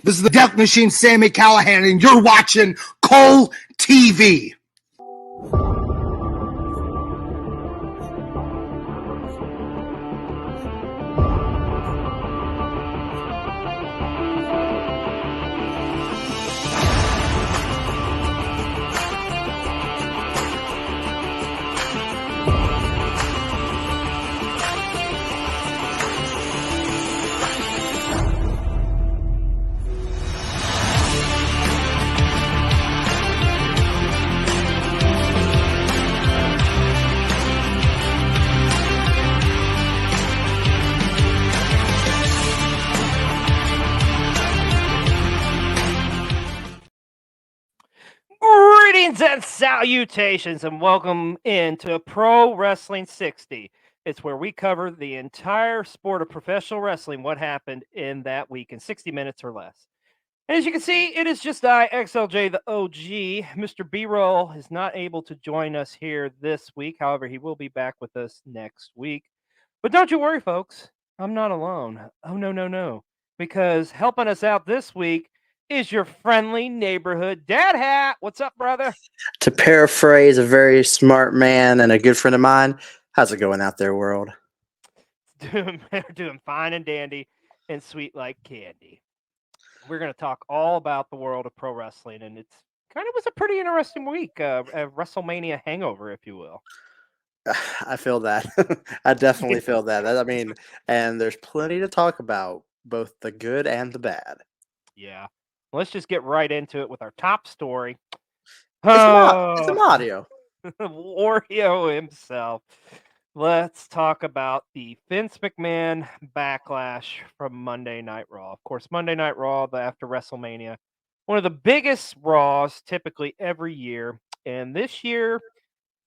This is the Death Machine, Sammy Callahan, and you're watching Cole TV. Greetings and salutations, and welcome into Pro Wrestling 60. It's where we cover the entire sport of professional wrestling, what happened in that week in 60 minutes or less. And as you can see, it is just I, XLJ the OG. Mr. B-Roll is not able to join us here this week. However, he will be back with us next week. But don't you worry, folks. I'm not alone. Oh, no. Because helping us out this week is your friendly neighborhood dad hat. What's up, brother? To paraphrase a very smart man and a good friend of mine, how's it going out there, world? Doing fine and dandy and sweet like candy. We're going to talk all about the world of pro wrestling, and it's kind of was a pretty interesting week, a WrestleMania hangover, if you will. I feel that. I definitely feel that. I mean, and there's plenty to talk about, both the good and the bad. Yeah. Let's just get right into it with our top story. It's a Mario. Wario himself. Let's talk about the Vince McMahon backlash from Monday Night Raw. Of course, Monday Night Raw, after WrestleMania, one of the biggest Raws typically every year. And this year,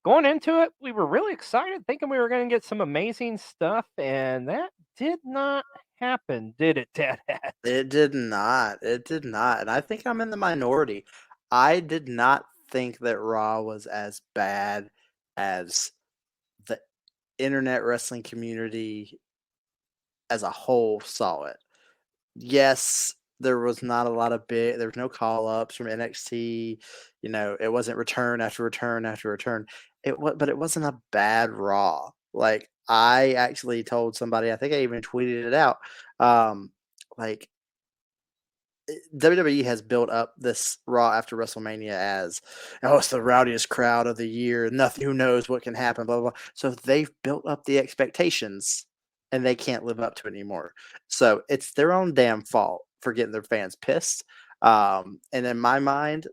going into it, we were really excited, thinking we were going to get some amazing stuff. And that did not happen, did it, Dad? It did not. It did not. And I think I'm in the minority. I did not think that Raw was as bad as the internet wrestling community as a whole saw it. Yes, there was not a lot of there was no call-ups from NXT. You know, it wasn't return after return after return. But it wasn't a bad Raw. Like, I actually told somebody, I think I even tweeted it out, like, WWE has built up this Raw after WrestleMania as, oh, it's the rowdiest crowd of the year. Nothing, who knows what can happen, blah, blah, blah. So they've built up the expectations, and they can't live up to it anymore. So it's their own damn fault for getting their fans pissed. And in my mind,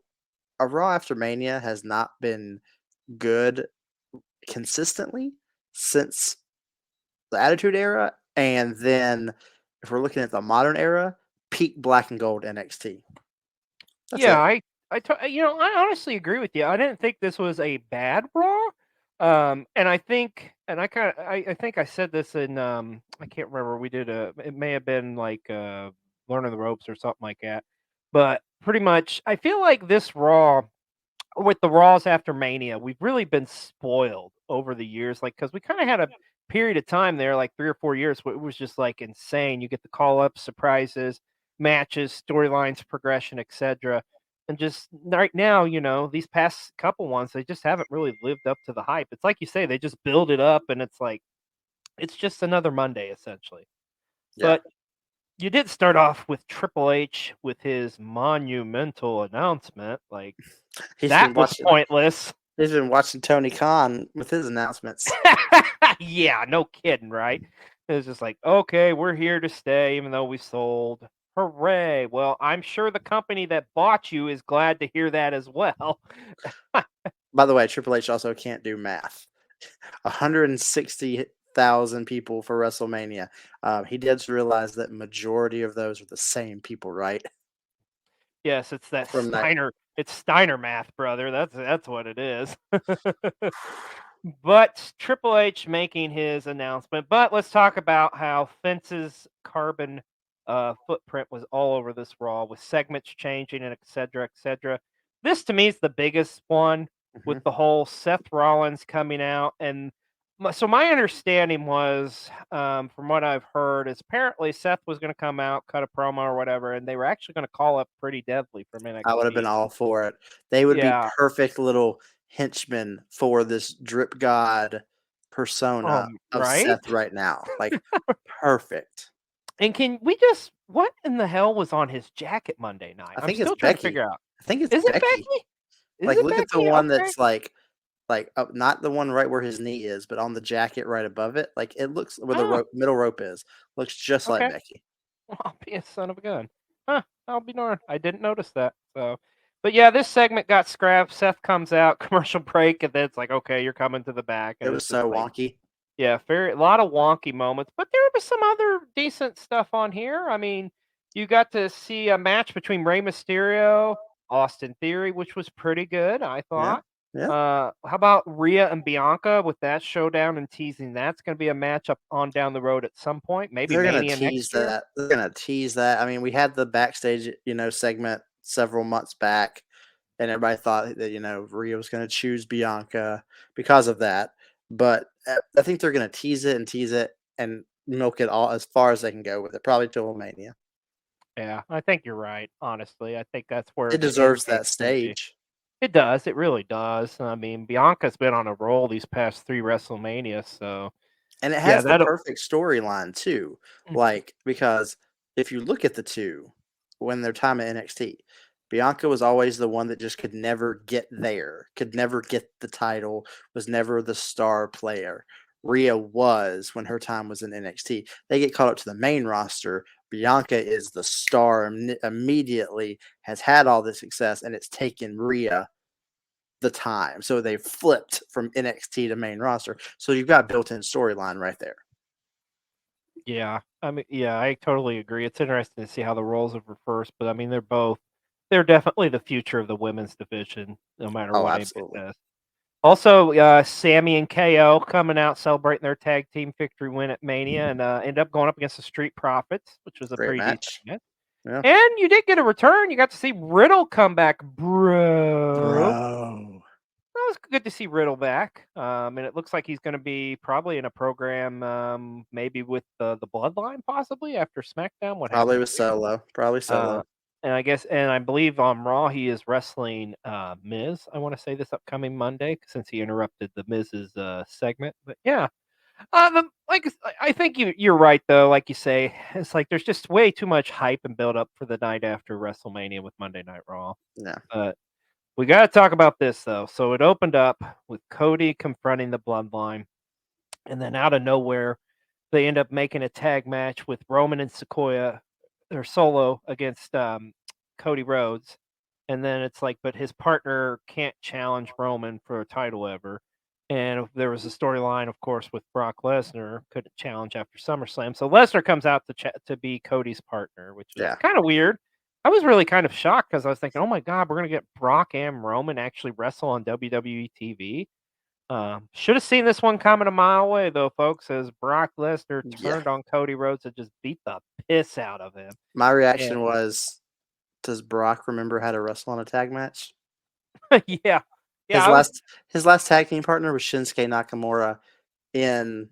a Raw after Mania has not been good consistently since the Attitude Era. And then if we're looking at the modern era, peak Black and Gold NXT. I honestly agree with you. I didn't think this was a bad Raw. And I think I said this in I can't remember. We did it may have been like Learning the Ropes or something like that. But pretty much I feel like this Raw, with the Raws after Mania, we've really been spoiled over the years, like, because we kind of had a period of time there, like 3 or 4 years, where it was just like insane. You get the call ups, surprises, matches, storylines, progression, etc. And just right now, these past couple ones, they just haven't really lived up to the hype. It's like you say, they just build it up, and it's like it's just another Monday essentially. Yeah. But you did start off with Triple H with his monumental announcement. Like, that was pointless. He's been watching Tony Khan with his announcements. Yeah, no kidding, right? It was just like, okay, we're here to stay, even though we sold. Hooray. Well, I'm sure the company that bought you is glad to hear that as well. By the way, Triple H also can't do math. 160,000 people for WrestleMania. He does realize that majority of those are the same people, right? Yes, it's that Steiner. It's Steiner math, brother. That's what it is. But Triple H making his announcement. But let's talk about how Vince's carbon footprint was all over this Raw, with segments changing and et cetera, et cetera. This to me is the biggest one, with the whole Seth Rollins coming out, and So my understanding was, from what I've heard, is apparently Seth was going to come out, cut a promo or whatever, and they were actually going to call up Pretty Deadly from I would have been NXT. all for it. They would be Yeah. perfect little henchmen for this drip god persona of Right? Seth right now. Like, perfect. And can we just what in the hell was on his jacket Monday night? I I'm think it's still trying to Becky. figure out. I think it's Is it Becky. Becky? Is Like, it look at the Becky? one Okay. that's like not the one right where his knee is, but on the jacket right above it. Like, it looks where the Oh, middle rope is. Looks just like okay. Becky. Well, I'll be a son of a gun. Huh, I'll be darned. I didn't notice that. So, but yeah, this segment got scrapped. Seth comes out, commercial break, and then it's like, okay, you're coming to the back. It And was it's just so like, wonky. yeah, a lot of wonky moments. But there was some other decent stuff on here. I mean, you got to see a match between Rey Mysterio, Austin Theory, which was pretty good, I Yeah. thought. Yeah. How about Rhea and Bianca with that showdown and teasing that's going to be a matchup on down the road at some point, maybe They're gonna Mania tease next year. that. They're gonna tease that. I mean, we had the backstage, segment several months back, and everybody thought that Rhea was gonna choose Bianca because of that. But I think they're gonna tease it and milk it all as far as they can go with it, probably till Mania. Yeah, I think you're right. Honestly, I think that's where It the end deserves game's that going to be. stage, It does. It really does. I mean, Bianca's been on a roll these past 3 WrestleManias, so and it yeah, has the that'll. perfect storyline too. Like, because if you look at the two when their time at NXT, Bianca was always the one that just could never get there, could never get the title, was never the star player. Rhea was when her time was in NXT. They get called up to the main roster. Bianca is the star immediately, has had all the success, and it's taken Rhea the time. So they flipped from NXT to main roster. So you've got built-in storyline right there. Yeah, I mean, yeah, I totally agree. It's interesting to see how the roles have reversed, but I mean, they're definitely the future of the women's division, no matter Oh, what anybody absolutely. says. Also, Sammy and KO coming out celebrating their tag team victory win at Mania and end up going up against the Street Profits, which was a Great pretty decent match. match. Yeah. And you did get a return. You got to see Riddle come back, bro. Bro. That was good to see Riddle back. And it looks like he's going to be probably in a program, maybe with the Bloodline, possibly after SmackDown. What Probably happened with there? Solo. Probably Solo. And I believe on Raw he is wrestling Miz. I want to say this upcoming Monday since he interrupted the Miz's segment. But yeah, I think you're right though. Like you say, it's like there's just way too much hype and build up for the night after WrestleMania with Monday Night Raw. Yeah. We got to talk about this though. So it opened up with Cody confronting the Bloodline, and then out of nowhere, they end up making a tag match with Roman and Sequoia, or Solo against Cody Rhodes, and then it's like, but his partner can't challenge Roman for a title ever. And there was a storyline, of course, with Brock Lesnar couldn't challenge after SummerSlam, so Lesnar comes out to be Cody's partner, which was Yeah. kind of weird. I was really kind of shocked because I was thinking, oh my god, we're gonna get Brock and Roman actually wrestle on WWE TV. Should have seen this one coming a mile away, though, folks, as Brock Lesnar Yeah. turned on Cody Rhodes and just beat the piss out of him. My reaction was, does Brock remember how to wrestle on a tag match? Yeah. His last tag team partner was Shinsuke Nakamura in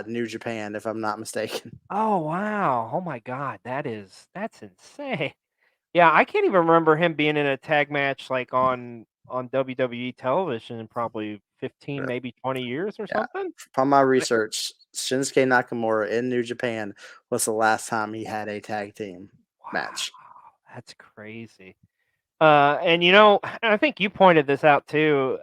New Japan, if I'm not mistaken. Oh wow! Oh my God, that's insane. Yeah, I can't even remember him being in a tag match like on WWE television in probably 15, Yeah. maybe 20 years or something. From my research, Shinsuke Nakamura in New Japan was the last time he had a tag team match. Wow, that's crazy. And I think you pointed this out too.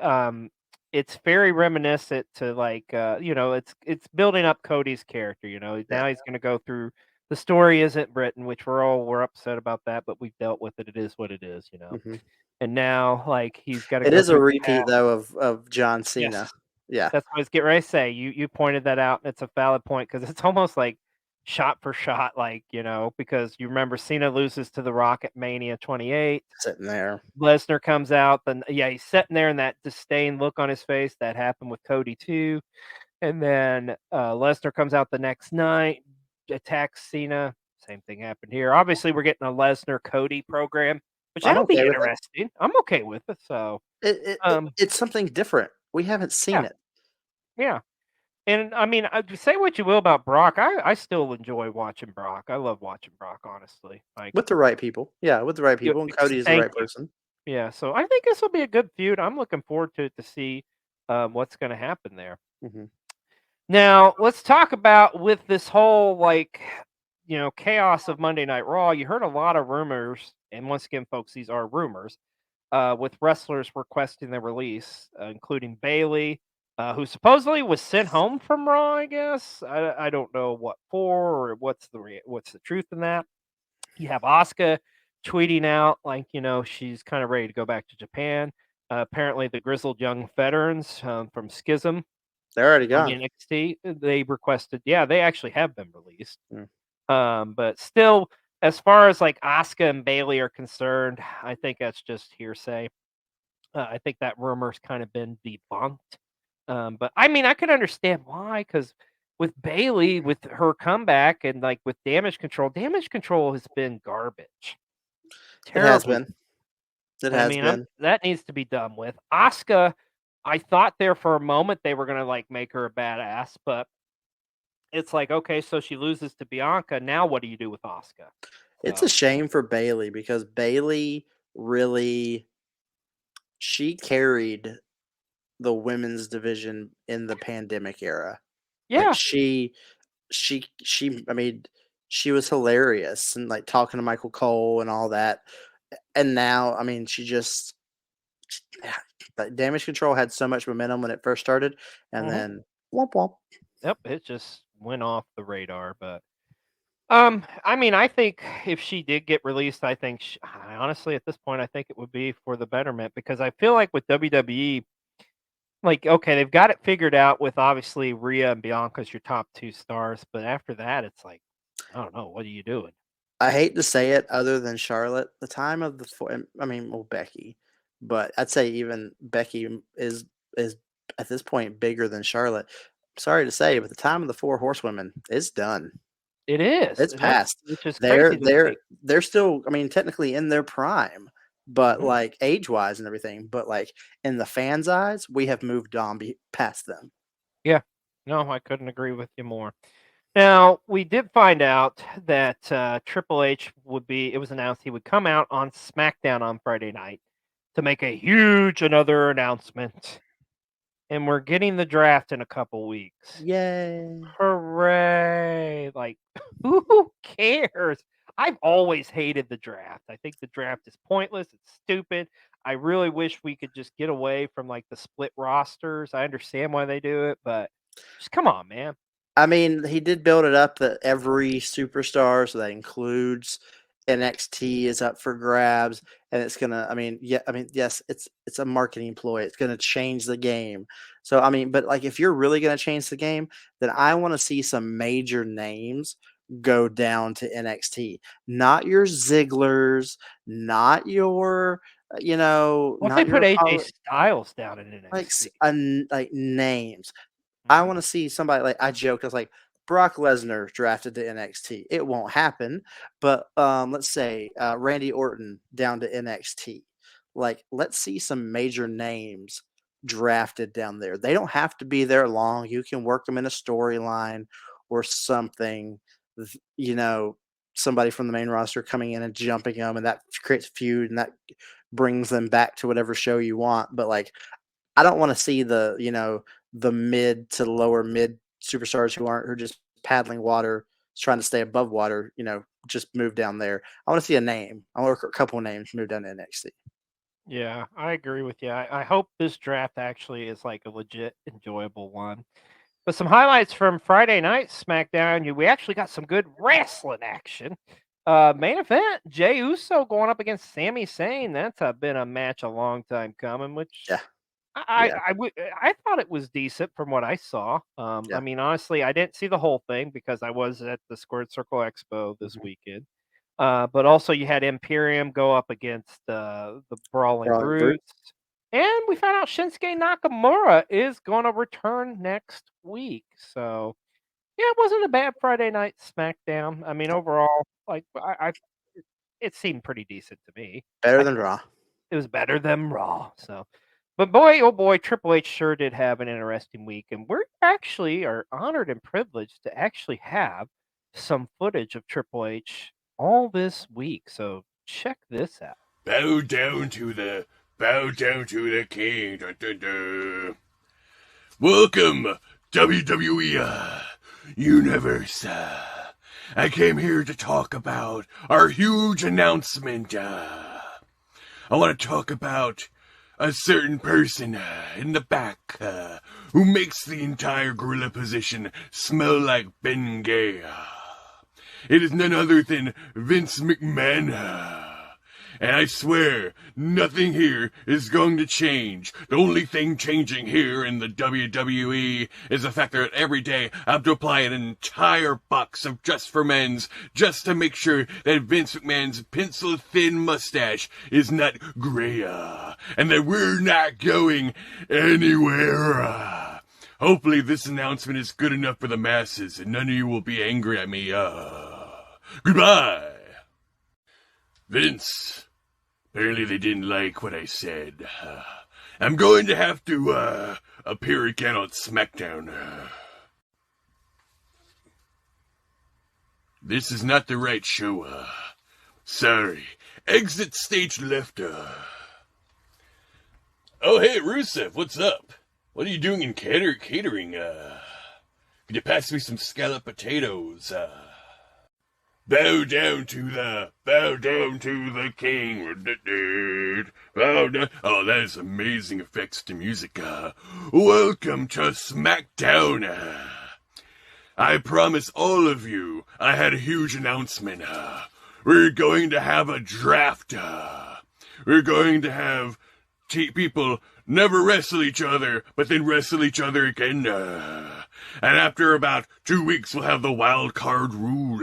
It's very reminiscent to like it's building up Cody's character. Now he's going to go through the story isn't written, which we're upset about that, but we've dealt with it. It is what it is. Mm-hmm. And now like he's got to It go is a through the repeat path. though of John Cena. Yes, Yeah. that's what I was getting ready to say. You pointed that out, and it's a valid point because it's almost like shot for shot, like because you remember Cena loses to The Rock at Mania 28. Sitting there. Lesnar comes out, then he's sitting there and that disdain look on his face. That happened with Cody too. And then Lesnar comes out the next night, attacks Cena. Same thing happened here. Obviously, we're getting a Lesnar Cody program, which I'm that'll be okay with it. interesting. I'm okay with it. So It's something different. We haven't seen yeah, it. yeah. And I mean, say what you will about Brock, I still enjoy watching Brock. I love watching Brock, honestly. Like, With the right people. Yeah, with the right people. And Cody is the thank right you. person. Yeah, so I think this will be a good feud. I'm looking forward to it to see what's going to happen there. Mm-hmm. Now, let's talk about with this whole chaos of Monday Night Raw. You heard a lot of rumors, and once again, folks, these are rumors. With wrestlers requesting their release, including Bailey, who supposedly was sent home from Raw. I guess I don't know what for or what's the truth in that. You have Asuka tweeting out like she's kind of ready to go back to Japan. Apparently, the grizzled young veterans from Schism They're already from gone. NXT they requested. Yeah, they actually have been released. Mm. But still, as far as like Asuka and Bailey are concerned, I think that's just hearsay. I think that rumor's kind of been debunked. But I mean, I can understand why, because with Bailey, with her comeback and like with Damage Control has been garbage. It has Terribly. been. It I has mean, been. that needs to be done with. Asuka, I thought there for a moment they were gonna like make her a badass, but it's like, okay, so she loses to Bianca. Now what do you do with Asuka? It's a shame for Bailey because Bailey really she carried the women's division in the pandemic era. Like Yeah, she I mean, she was hilarious and like talking to Michael Cole and all that. And now, I mean, she just like Damage Control had so much momentum when it first started, and then womp womp. yep, it just went off the radar. But I mean, I think if she did get released, I think honestly at this point, I think it would be for the betterment because I feel like with WWE, like okay, they've got it figured out with obviously Rhea and Bianca as your top two stars, but after that, it's like I don't know, what are you doing? I hate to say it, other than Charlotte, the time of the I mean, well, Becky, but I'd say even Becky is at this point bigger than Charlotte. Sorry to say, but the time of the four horsewomen is done. It is, It's and that's past. which is They're crazy to they're think. they're still, I mean, technically in their prime, but Mhm. like age wise and everything. But like in the fans' eyes, we have moved on past them. Yeah, no, I couldn't agree with you more. Now, we did find out that Triple H it was announced he would come out on SmackDown on Friday night to make a huge another announcement. And we're getting the draft in a couple weeks. Yay! Hooray! Like, who cares? I've always hated the draft. I think the draft is pointless. It's stupid. I really wish we could just get away from like the split rosters. I understand why they do it, but just come on, man. I mean, he did build it up that every superstar, so that includes NXT, is up for grabs, and it's gonna. I mean, yeah. I mean, yes, it's a marketing ploy. It's gonna change the game. So I mean, but like, if you're really gonna change the game, then I want to see some major names go down to NXT. Not your Zigglers, not your, What if they not put your AJ Styles down in like NXT? like names. I Mhm. want to see somebody like I joked. I was like Brock Lesnar drafted to NXT. It won't happen, but let's say Randy Orton down to NXT. Like, let's see some major names drafted down there. They don't have to be there long. You can work them in a storyline or something. You know, somebody from the main roster coming in and jumping them, and that creates a feud, and that brings them back to whatever show you want. But like, I don't want to see the mid to lower mid superstars who are just paddling water, trying to stay above water. Just move down there. I want to see a name. I want a couple of names move down to NXT. Yeah, I agree with you. I hope this draft actually is like a legit enjoyable one. But some highlights from Friday night SmackDown. We actually got some good wrestling action. Main event: Jey Uso going up against Sami Zayn. That's been a match a long time coming. Which Yeah, yeah, I thought it was decent from what I saw. I yeah. mean, honestly, I didn't see the whole thing because I was at the Squared Circle Expo this Mm-hmm. weekend. But also, you had Imperium go up against the Brawling Brawling Brute. Brutes. And we found out Shinsuke Nakamura is going to return next week. So, yeah, it wasn't a bad Friday night SmackDown. I mean, overall, like, it seemed pretty decent to me. Better I than thought Raw. it was better than Raw. So, But boy, oh boy, Triple H sure did have an interesting week, and we're actually are honored and privileged to actually have some footage of Triple H all this week. So check this out. Bow down to the king. Dun, dun, dun. Welcome, WWE Universe. I came here to talk about our huge announcement. I want to talk about a certain person in the back who makes the entire gorilla position smell like Ben Gay. It is none other than Vince McMahon. And I swear, nothing here is going to change. The only thing changing here in the WWE is the fact that every day I have to apply an entire box of Just for Men's just to make sure that Vince McMahon's pencil-thin mustache is not gray, and that we're not going anywhere. Hopefully this announcement is good enough for the masses, and none of you will be angry at me. Goodbye. Vince. Apparently they didn't like what I said. I'm going to have to appear again on SmackDown. This is not the right show. Sorry. Exit stage left. Oh, hey, Rusev, what's up? What are you doing in catering? Could you pass me some scalloped potatoes? Bow down to the king. Bow down. Oh, that is amazing effects to music. Welcome to SmackDown. I promise all of you, I had a huge announcement. We're going to have a draft. We're going to have people never wrestle each other, but then wrestle each other again. And after about 2 weeks, we'll have the wild card rule.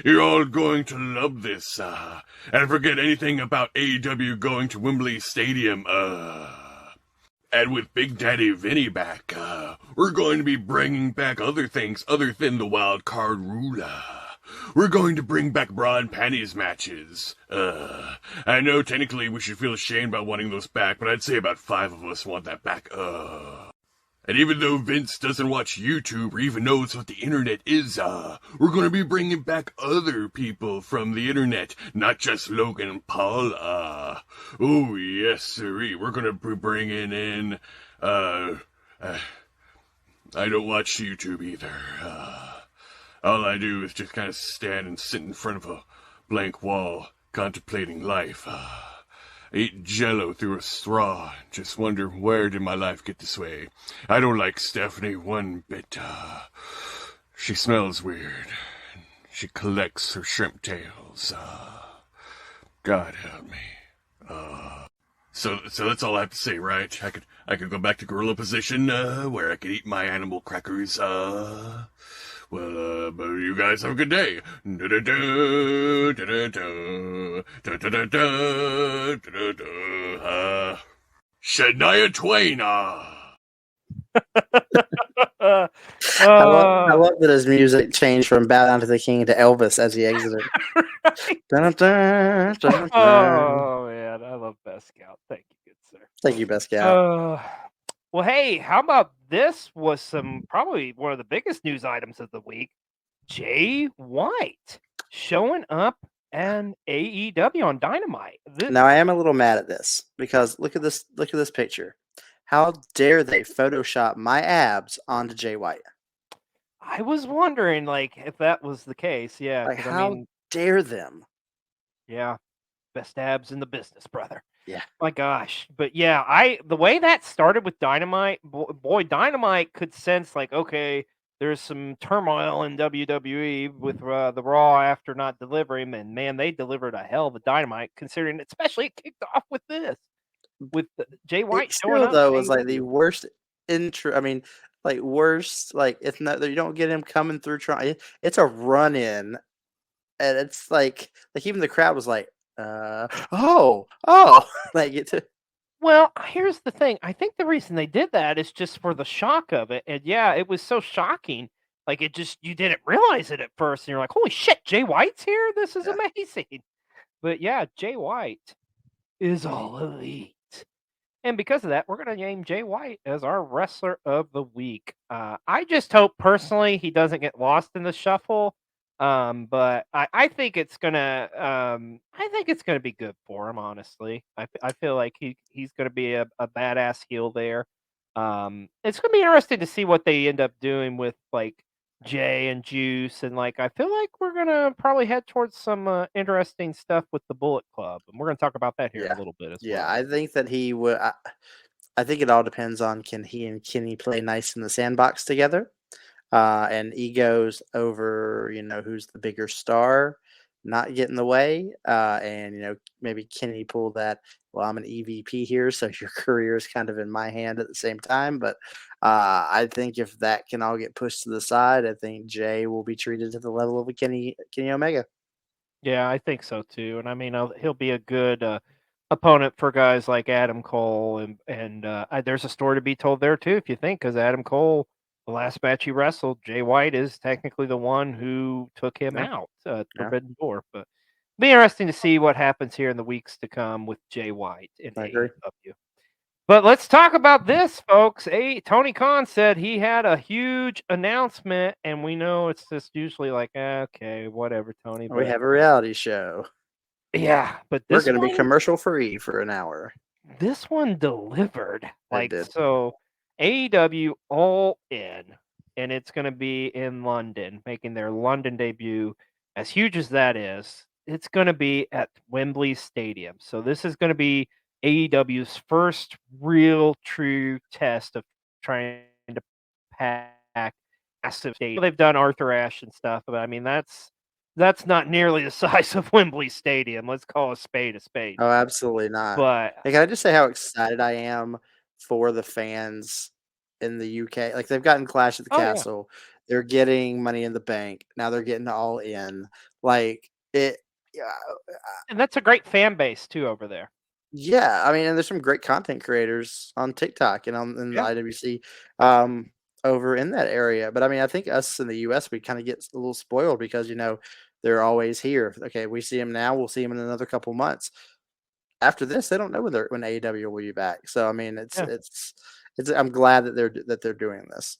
You're all going to love this, and forget anything about AEW going to Wembley Stadium, and with Big Daddy Vinny back, we're going to be bringing back other things other than the wild card rule. We're going to bring back bra and panties matches. I know technically we should feel ashamed about wanting those back, but I'd say about 5 of us want that back, And even though Vince doesn't watch YouTube or even knows what the internet is, we're going to be bringing back other people from the internet, not just Logan Paul. Oh, yes, sirree. We're going to be bringing in, I don't watch YouTube either. All I do is just kind of stand and sit in front of a blank wall, contemplating life. Eat Jell-O through a straw. Just wonder, where did my life get this way? I don't like Stephanie one bit. She smells weird. She collects her shrimp tails. God help me. So that's all I have to say, right? I could go back to gorilla position, where I could eat my animal crackers. Well, but you guys have a good day. Shania Twain. I love that his music changed from Bow Down to the King to Elvis as he exited. Dun, dun, dun, dun. Oh man, I love Best Scout. Thank you, good sir. Thank you, Best Scout. Well, hey, how about this? Was probably one of the biggest news items of the week. Jay White showing up and AEW on Dynamite. Now I am a little mad at this because look at this picture. How dare they Photoshop my abs onto Jay White? I was wondering, like, if that was the case. Yeah, like, how dare them? Yeah, best abs in the business, brother. Yeah, my gosh. But yeah, the way that started with Dynamite, boy, Dynamite could sense like, okay, there's some turmoil in WWE with the Raw after not delivering, and man, they delivered a hell of a Dynamite, considering, especially it kicked off with this, with Jay White showing up. Though, was like the worst intro. I mean, like worst. Like if not, you don't get him coming through trying. It's a run in, and it's like even the crowd was like, oh, like it. Well, here's the thing. I think the reason they did that is just for the shock of it. And yeah, it was so shocking. Like you didn't realize it at first. And you're like, holy shit, Jay White's here? This is amazing. But yeah, Jay White is all elite. And because of that, we're going to name Jay White as our Wrestler of the Week. I just hope personally he doesn't get lost in the shuffle. But I think it's gonna be good for him. Honestly, I feel like he's gonna be a badass heel there. It's gonna be interesting to see what they end up doing with like Jay and Juice, and like I feel like we're gonna probably head towards some interesting stuff with the Bullet Club, and we're gonna talk about that here in a little bit as Yeah, well. I think that he would. I think it all depends on can he and Kenny play nice in the sandbox together, and egos over who's the bigger star, not get in the way, and maybe Kenny pull that. Well, I'm an EVP here, so your career is kind of in my hand at the same time. But I think if that can all get pushed to the side, I think Jay will be treated to the level of a Kenny Omega. Yeah, I think so too. And I mean, he'll be a good opponent for guys like Adam Cole, and there's a story to be told there too, if you think, because Adam Cole, the last match he wrestled, Jay White is technically the one who took him Yeah, out at yeah, Forbidden Door. But it'll be interesting to see what happens here in the weeks to come with Jay White in I agree. AEW. But let's talk about this, folks. Tony Khan said he had a huge announcement, and we know it's just usually like, okay, whatever, Tony. We But have a reality show. yeah, but We're this going to be one commercial free for an hour. delivered. It Like, did. so AEW All In, and it's going to be in London, making their London debut. As huge as that is, it's going to be at Wembley Stadium. So this is going to be AEW's first real true test of trying to pack massive stadium. They've done Arthur Ashe and stuff, but I mean that's not nearly the size of Wembley Stadium. Let's call a spade a spade. Oh, absolutely not. But Hey, can I just say how excited I am for the fans in the UK? Like they've gotten Clash at the oh yeah, Castle, they're getting Money in the Bank. Now they're getting All In. Like it. Yeah, and that's a great fan base too over there. yeah. I mean, and there's some great content creators on TikTok and in the Yeah. IWC over in that area. But I mean, I think us in the US we kind of get a little spoiled because they're always here. Okay, we see them now. We'll see them in another couple months. After this, they don't know when AEW will be back. So I mean, Yeah. it's. I'm glad that they're doing this.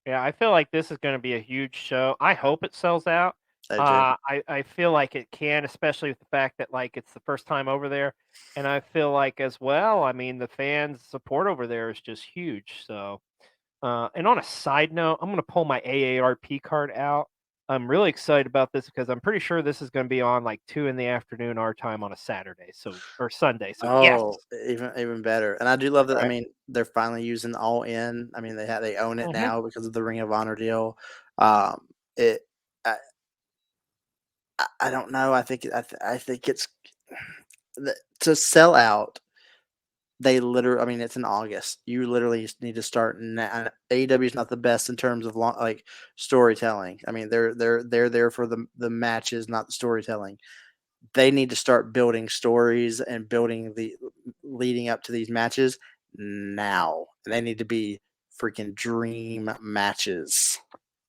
Yeah, I feel like this is going to be a huge show. I hope it sells out. I do. I feel like it can, especially with the fact that like it's the first time over there, and I feel like as well. I mean, the fans' support over there is just huge. So, and on a side note, I'm going to pull my AARP card out. I'm really excited about this because I'm pretty sure this is going to be on like 2 in the afternoon our time on a Saturday, or Sunday. So yes, Oh, even better. And I do love that. I right. mean, they're finally using All In. I mean, they own it Mhm. now because of the Ring of Honor deal. It. I don't know. I think it's to sell out. They literally, I mean, it's in August. You literally need to start now. AEW is not the best in terms of like storytelling. I mean, they're there for the matches, not the storytelling. They need to start building stories and building the leading up to these matches now. And they need to be freaking dream matches.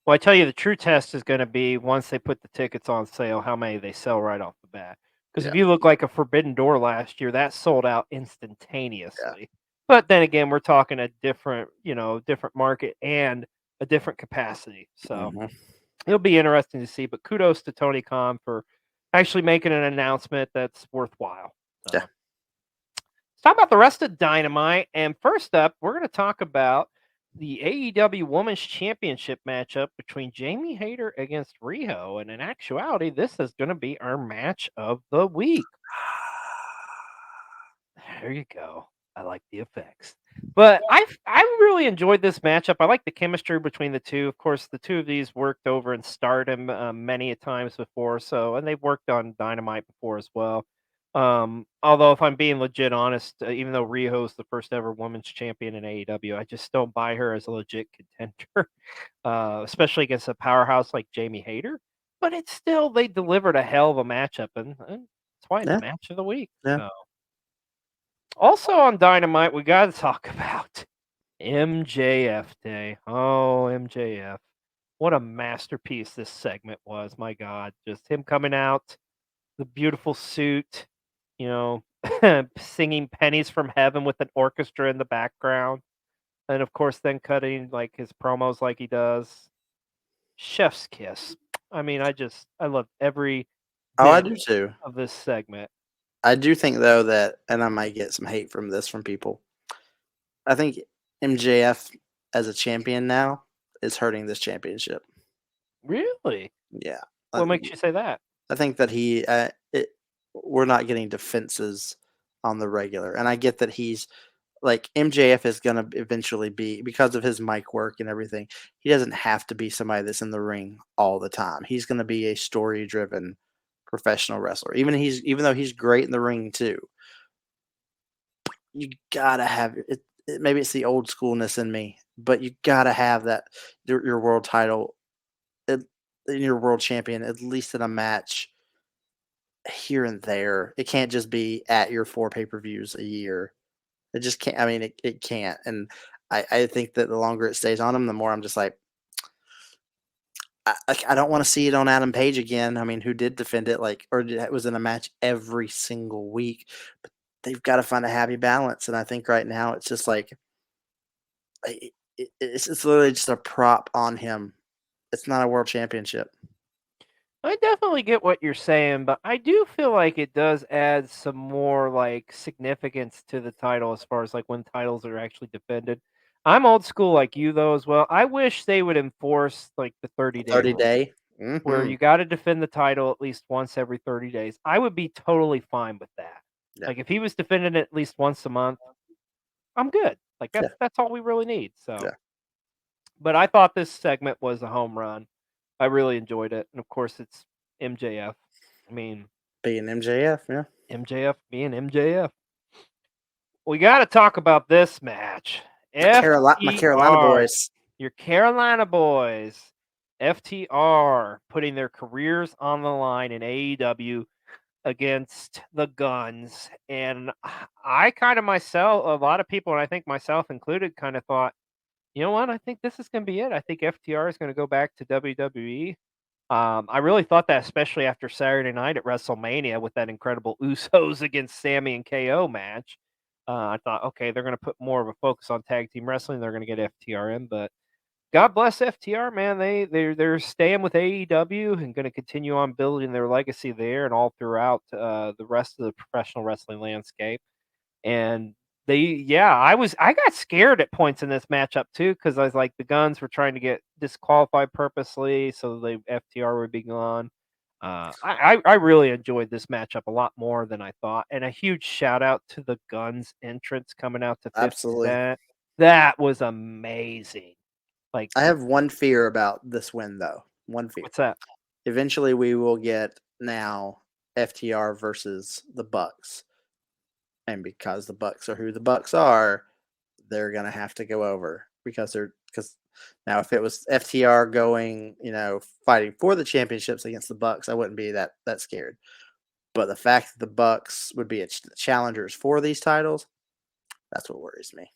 Well, I tell you, the true test is going to be once they put the tickets on sale, how many they sell right off the bat. Because if Yeah, you look like a Forbidden Door last year, that sold out yeah. instantaneously. But then again, we're talking a different, different market and a different capacity. So Mhm. it'll be interesting to see. But kudos to Tony Khan for actually making an announcement that's worthwhile. So Yeah. let's talk about the rest of Dynamite. And first up, we're going to talk about the AEW Women's Championship matchup between Jamie Hayter against Riho. And in actuality, this is going to be our match of the week. There you go. I like the effects. But I really enjoyed this matchup. I like the chemistry between the two. Of course, the two of these worked over in Stardom many a times before. So, and they've worked on Dynamite before as well. Although, if I'm being legit honest, even though Riho is the first ever women's champion in AEW, I just don't buy her as a legit contender, especially against a powerhouse like Jamie Hayter. But it's still, they delivered a hell of a matchup, and that's why it's Yeah. match of the week. Yeah. So. Also on Dynamite, we got to talk about MJF Day. Oh, MJF. What a masterpiece this segment was. My God. Just him coming out, the beautiful suit, singing Pennies from Heaven with an orchestra in the background. And of course, then cutting like his promos like he does. Chef's kiss. I mean, I love every Oh, I bit do too. of this segment. I do think though that, and I might get some hate from people. I think MJF as a champion now is hurting this championship. Really? Yeah. What makes you say that? I think that we're not getting defenses on the regular, and I get that he's like MJF is gonna eventually be, because of his mic work and everything. He doesn't have to be somebody that's in the ring all the time. He's gonna be a story-driven professional wrestler. Even though he's great in the ring too. You gotta have it. Maybe it's the old schoolness in me, but you gotta have that your world title, your world champion, at least in a match here and there. It can't just be at your 4 pay-per-views a year. It just can't. I mean, it can't. And I think that the longer it stays on him, the more I'm just like, I don't want to see it on Adam Page again. I mean, who did defend it, was in a match every single week. But they've got to find a happy balance. And I think right now it's just like, it's literally just a prop on him. It's not a world championship. I definitely get what you're saying, but I do feel like it does add some more like significance to the title as far as like when titles are actually defended. I'm old school like you though as well. I wish they would enforce like the 30-day 30 rule, day. where you got to defend the title at least once every 30 days. I would be totally fine with that. Yeah. Like if he was defending it at least once a month, I'm good. Like that's all we really need. So, Yeah. but I thought this segment was a home run. I really enjoyed it, and of course it's MJF. I mean, Being MJF, yeah. MJF being MJF. We got to talk about this match. My Carolina boys. Your Carolina boys. FTR putting their careers on the line in AEW against the Guns. And I kind of myself, a lot of people, and I think myself included, kind of thought, you know what? I think this is going to be it. I think FTR is going to go back to WWE. I really thought that, especially after Saturday night at WrestleMania with that incredible Usos against Sammy and KO match. I thought, okay, they're going to put more of a focus on tag team wrestling. They're going to get FTR in, but God bless FTR, man. They're staying with AEW and going to continue on building their legacy there and all throughout the rest of the professional wrestling landscape. And I got scared at points in this matchup too, because I was like, the Guns were trying to get disqualified purposely so the FTR would be gone. I really enjoyed this matchup a lot more than I thought, and a huge shout out to the Guns entrance coming out to 50 Absolutely. Cent. That was amazing. Like, I have one fear about this win, though. One fear. what's that? Eventually, we will get now FTR versus the Bucks, and because the Bucks are who the Bucks are, they're gonna have to go over because now if it was FTR going, fighting for the championships against the Bucks, I wouldn't be that scared. But the fact that the Bucks would be challengers for these titles, that's what worries me.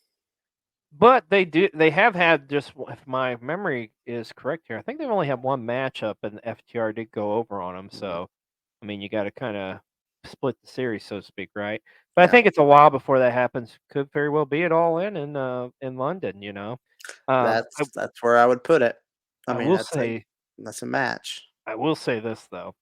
But they have had, just if my memory is correct here, I think they've only had one matchup and FTR did go over on them. So, I mean, you got to kind of split the series, so to speak, right? But I think it's a while before that happens. Could very well be it all in London, That's where I would put it. I will say that's a match. I will say this though.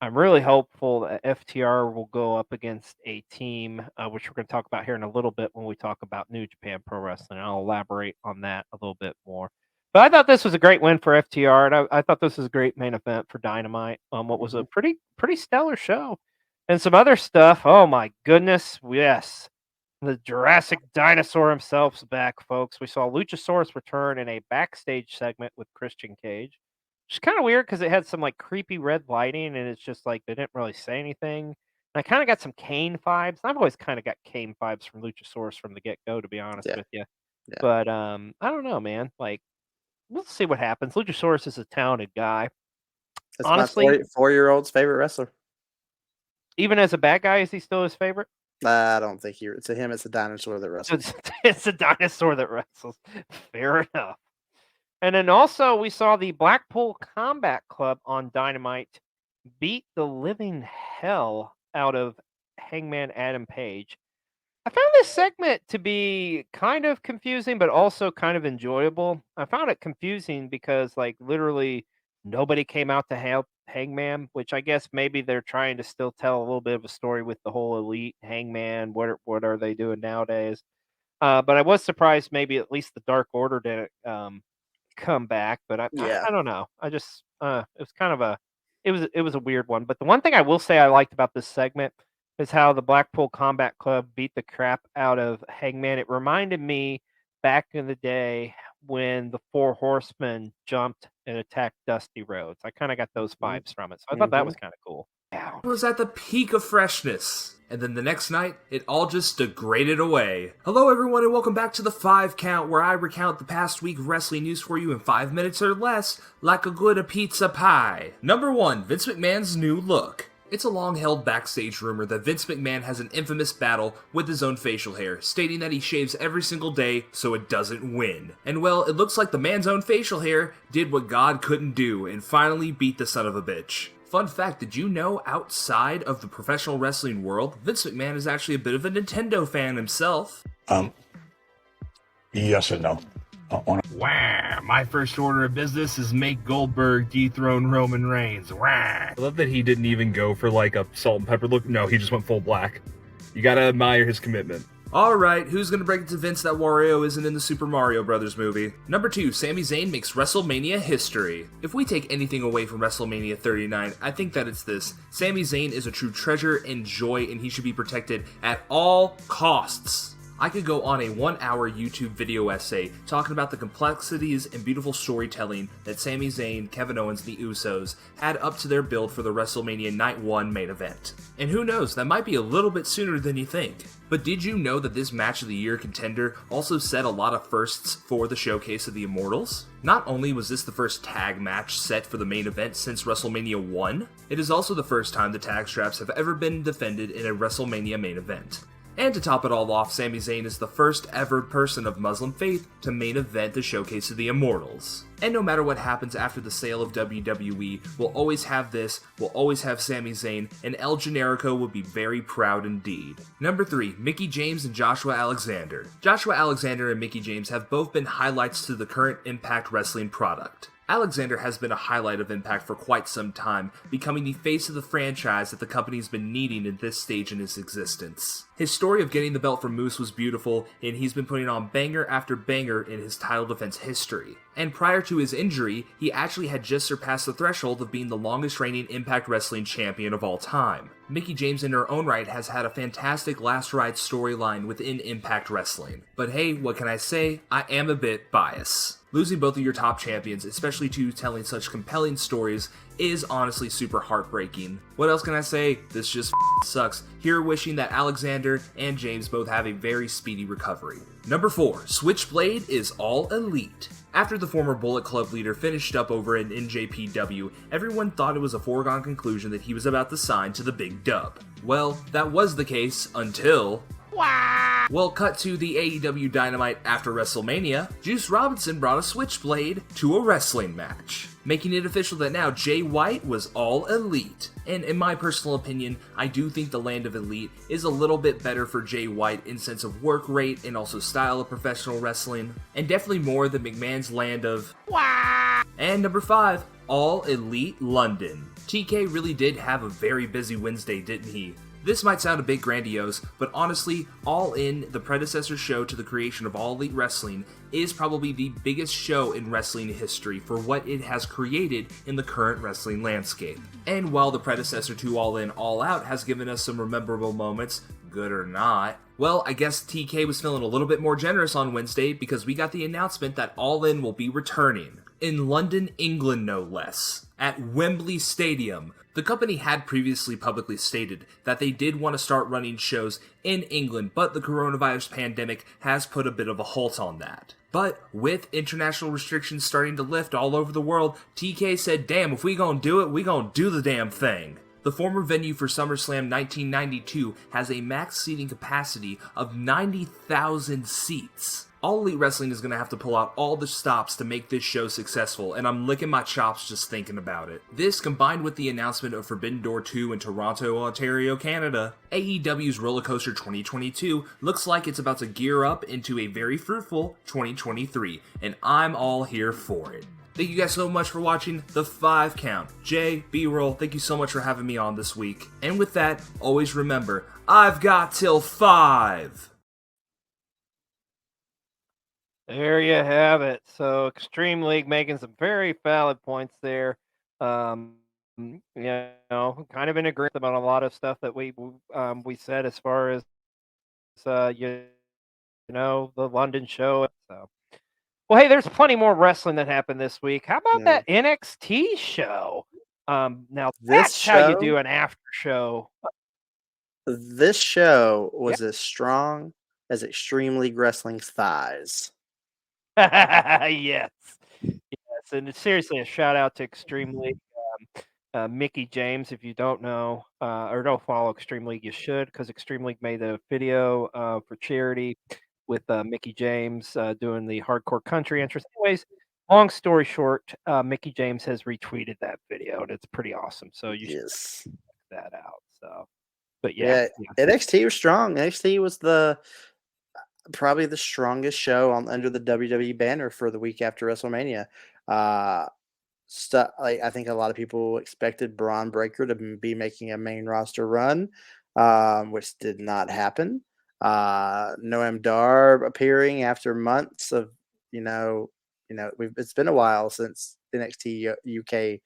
I'm really hopeful that FTR will go up against a team, which we're going to talk about here in a little bit when we talk about New Japan Pro Wrestling. I'll elaborate on that a little bit more. But I thought this was a great win for FTR, and I thought this was a great main event for Dynamite. What was a pretty stellar show, and some other stuff. Oh my goodness, yes, the Jurassic Dinosaur himself's back, folks. We saw Luchasaurus return in a backstage segment with Christian Cage. It's kind of weird because it had some like creepy red lighting, and it's just like they didn't really say anything. And I kind of got some Kane vibes. I've always kind of got Kane vibes from Luchasaurus from the get go, to be honest with you. Yeah. But I don't know, man. Like, we'll see what happens. Luchasaurus is a talented guy. That's honestly, my 4-year-old's favorite wrestler. Even as a bad guy, is he still his favorite? I don't think to him it's a dinosaur that wrestles. It's a dinosaur that wrestles. Fair enough. And then also we saw the Blackpool Combat Club on Dynamite beat the living hell out of Hangman Adam Page. I found this segment to be kind of confusing, but also kind of enjoyable. I found it confusing because, like, literally nobody came out to help Hangman, which I guess maybe they're trying to still tell a little bit of a story with the whole Elite Hangman. What are they doing nowadays? But I was surprised maybe at least the Dark Order didn't come back. But I don't know. I just it was kind of it was a weird one. But the one thing I will say I liked about this segment is how the Blackpool Combat Club beat the crap out of Hangman. It reminded me back in the day when the Four Horsemen jumped and attacked Dusty Rhodes. I kind of got those vibes from it. So I thought that was kind of cool. It was at the peak of freshness, and then the next night, it all just degraded away. Hello everyone and welcome back to the 5 Count, where I recount the past week of wrestling news for you in 5 minutes or less, like a good pizza pie. Number 1, Vince McMahon's new look. It's a long-held backstage rumor that Vince McMahon has an infamous battle with his own facial hair, stating that he shaves every single day so it doesn't win. And well, it looks like the man's own facial hair did what God couldn't do and finally beat the son of a bitch. Fun fact, did you know outside of the professional wrestling world, Vince McMahon is actually a bit of a Nintendo fan himself? Yes and no. Wow, my first order of business is make Goldberg dethrone Roman Reigns. Wow. I love that he didn't even go for like a salt and pepper look. No, he just went full black. You gotta admire his commitment. Alright, who's gonna break it to Vince that Wario isn't in the Super Mario Brothers movie? Number 2, Sami Zayn makes WrestleMania history. If we take anything away from WrestleMania 39, I think that it's this. Sami Zayn is a true treasure and joy, and he should be protected at all costs. I could go on a 1-hour YouTube video essay talking about the complexities and beautiful storytelling that Sami Zayn, Kevin Owens, and the Usos had up to their build for the WrestleMania Night 1 main event. And who knows, that might be a little bit sooner than you think. But did you know that this Match of the Year contender also set a lot of firsts for the Showcase of the Immortals? Not only was this the first tag match set for the main event since WrestleMania 1, it is also the first time the tag straps have ever been defended in a WrestleMania main event. And to top it all off, Sami Zayn is the first ever person of Muslim faith to main event the Showcase of the Immortals. And no matter what happens after the sale of WWE, we'll always have this, we'll always have Sami Zayn, and El Generico will be very proud indeed. Number 3, Mickie James and Joshua Alexander. Joshua Alexander and Mickie James have both been highlights to the current Impact Wrestling product. Alexander has been a highlight of Impact for quite some time, becoming the face of the franchise that the company's been needing at this stage in its existence. His story of getting the belt from Moose was beautiful, and he's been putting on banger after banger in his title defense history. And prior to his injury, he actually had just surpassed the threshold of being the longest reigning Impact Wrestling champion of all time. Mickie James in her own right has had a fantastic last ride storyline within Impact Wrestling. But hey, what can I say? I am a bit biased. Losing both of your top champions, especially to telling such compelling stories, is honestly super heartbreaking. What else can I say? This just sucks. Here wishing that Alexander and James both have a very speedy recovery. Number 4, Switchblade is all elite. After the former Bullet Club leader finished up over in NJPW, everyone thought it was a foregone conclusion that he was about to sign to the big dub. Well, that was the case until... Well, cut to the AEW Dynamite after WrestleMania, Juice Robinson brought a Switchblade to a wrestling match, making it official that now Jay White was all elite. And in my personal opinion, I do think the land of elite is a little bit better for Jay White in sense of work rate and also style of professional wrestling, and definitely more than McMahon's land of And number 5, All Elite London. TK really did have a very busy Wednesday, didn't he? This might sound a bit grandiose, but honestly, All In, the predecessor show to the creation of All Elite Wrestling, is probably the biggest show in wrestling history for what it has created in the current wrestling landscape. And while the predecessor to All In, All Out has given us some memorable moments, good or not, well, I guess TK was feeling a little bit more generous on Wednesday because we got the announcement that All In will be returning. In London, England no less, at Wembley Stadium. The company had previously publicly stated that they did want to start running shows in England, but the coronavirus pandemic has put a bit of a halt on that. But with international restrictions starting to lift all over the world, TK said, damn, if we gonna do it, we gonna do the damn thing. The former venue for SummerSlam 1992 has a max seating capacity of 90,000 seats. All Elite Wrestling is going to have to pull out all the stops to make this show successful, and I'm licking my chops just thinking about it. This, combined with the announcement of Forbidden Door 2 in Toronto, Ontario, Canada, AEW's Rollercoaster 2022 looks like it's about to gear up into a very fruitful 2023, and I'm all here for it. Thank you guys so much for watching The 5 Count. Jay, B-Roll, thank you so much for having me on this week. And with that, always remember, I've got till 5! There you have it. So Extreme League making some very valid points there. Kind of in agreement about a lot of stuff that we said as far as the London show. So, well, hey, there's plenty more wrestling that happened this week. How about that NXT show? Now that's how you do an after show. This show was as strong as Extreme League Wrestling's thighs. Yes, and it's seriously a shout out to Extreme League. Mickey James, if you don't know or don't follow Extreme League, you should, because Extreme League made a video for charity with Mickey James doing the hardcore country entrance. Anyways, long story short, Mickey James has retweeted that video, and it's pretty awesome. So you should check that out. So, but yeah, NXT was strong. NXT was probably the strongest show under the WWE banner for the week after WrestleMania. I think a lot of people expected Braun Breaker to be making a main roster run, which did not happen. Noam Dar appearing after months of, it's been a while since NXT UK,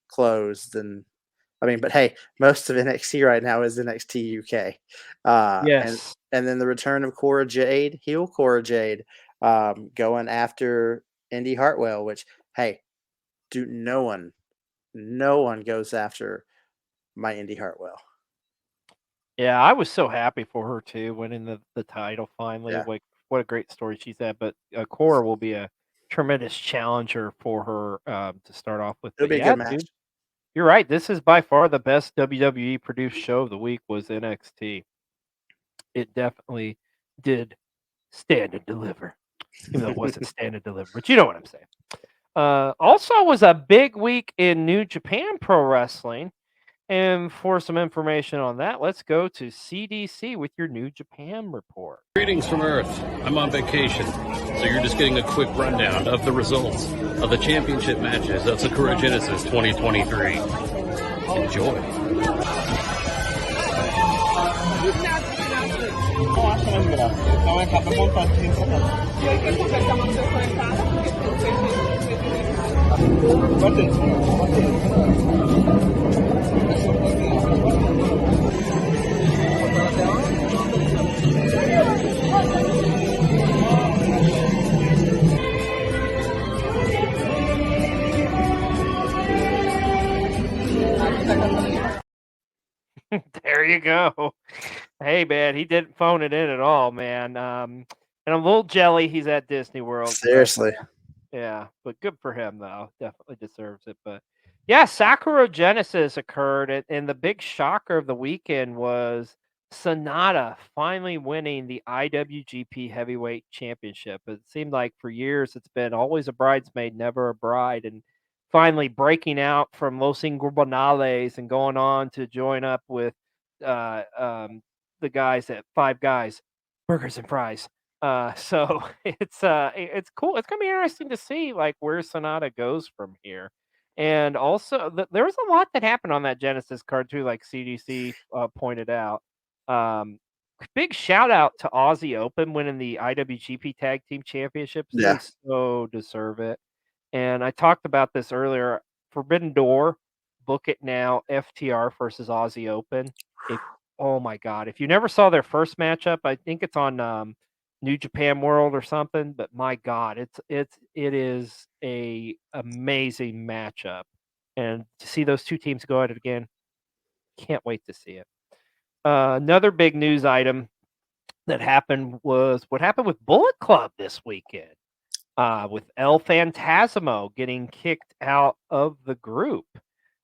closed. And but hey, most of NXT right now is NXT UK. Yes. And then the return of Cora Jade, heel Cora Jade, going after Indy Hartwell, which, hey, no one goes after my Indy Hartwell. Yeah, I was so happy for her too, winning the title finally. Yeah. Like, what a great story she's had. But Cora will be a tremendous challenger for her to start off with. It'll be a good match. Dude, you're right. This is by far the best WWE produced show of the week was NXT. It definitely did stand and deliver, even though it wasn't stand and deliver. But you know what I'm saying. Also was a big week in New Japan Pro Wrestling. And for some information on that, let's go to CDC with your New Japan report. Greetings from Earth. I'm on vacation, so you're just getting a quick rundown of the results of the championship matches of Sakura Genesis 2023. Enjoy. There you go. Hey, man, he didn't phone it in at all, man. And I'm a little jelly he's at Disney World. Seriously. But good for him, though. Definitely deserves it. But yeah, Sakura Genesis occurred, and the big shocker of the weekend was Sonata finally winning the IWGP Heavyweight Championship. It seemed like for years it's been always a bridesmaid, never a bride, and finally breaking out from Los Ingobernables and going on to join up with the guys at Five Guys, Burgers and Fries. So it's cool. It's gonna be interesting to see like where Sonata goes from here. And also, there was a lot that happened on that Genesis card too, like CDC pointed out. Big shout out to Aussie Open winning the IWGP Tag Team Championships. Yeah. They so deserve it. And I talked about this earlier. Forbidden Door, book it now. FTR versus Aussie Open. Oh my God! If you never saw their first matchup, I think it's on New Japan World or something. But my God, it is a amazing matchup, and to see those two teams go at it again, can't wait to see it. Another big news item that happened was what happened with Bullet Club this weekend. With El Phantasmo getting kicked out of the group.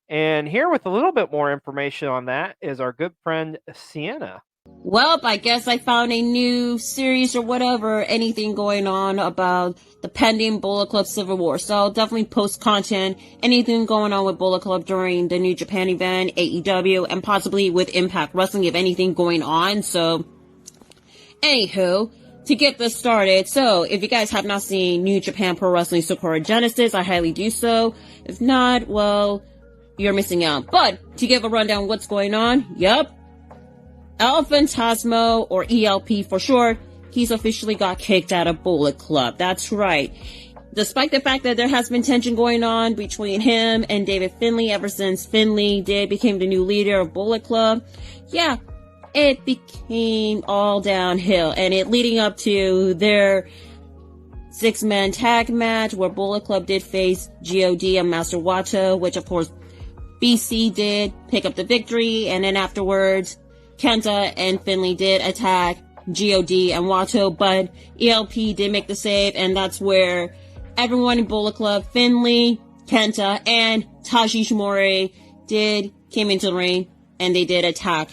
And here with a little bit more information on that is our good friend Sienna. Well, I guess I found a new series or whatever, anything going on about the pending Bullet Club Civil War. So I'll definitely post content, anything going on with Bullet Club during the New Japan event, AEW, and possibly with Impact Wrestling, if anything going on. So, anywho, to get this started, so if you guys have not seen New Japan Pro Wrestling Sakura Genesis, I highly do so. If not, well, you're missing out. But to give a rundown of what's going on, yep. El Phantasmo, or ELP for short, he's officially got kicked out of Bullet Club. That's right. Despite the fact that there has been tension going on between him and David Finlay ever since Finlay became the new leader of Bullet Club, yeah, it became all downhill. And it leading up to their 6-man tag match where Bullet Club did face God and Master Wato, which of course BC did pick up the victory, and then afterwards Kenta and Finlay did attack God and Wato, but ELP did make the save, and that's where everyone in Bullet Club, Finlay, Kenta, and Taiji Shimori came into the ring, and they did attack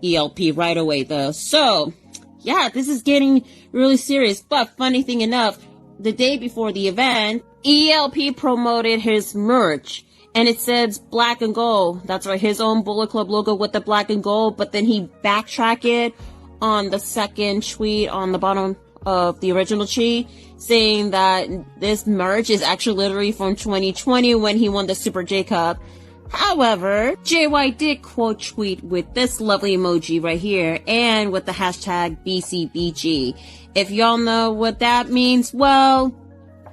ELP right away though. So, yeah, this is getting really serious, but funny thing enough, the day before the event, ELP promoted his merch. And it says black and gold. That's right, his own Bullet Club logo with the black and gold. But then he backtracked it on the second tweet on the bottom of the original tweet, saying that this merch is actually literally from 2020 when he won the Super J Cup. However, JY did quote tweet with this lovely emoji right here and with the hashtag BCBG. If y'all know what that means, well,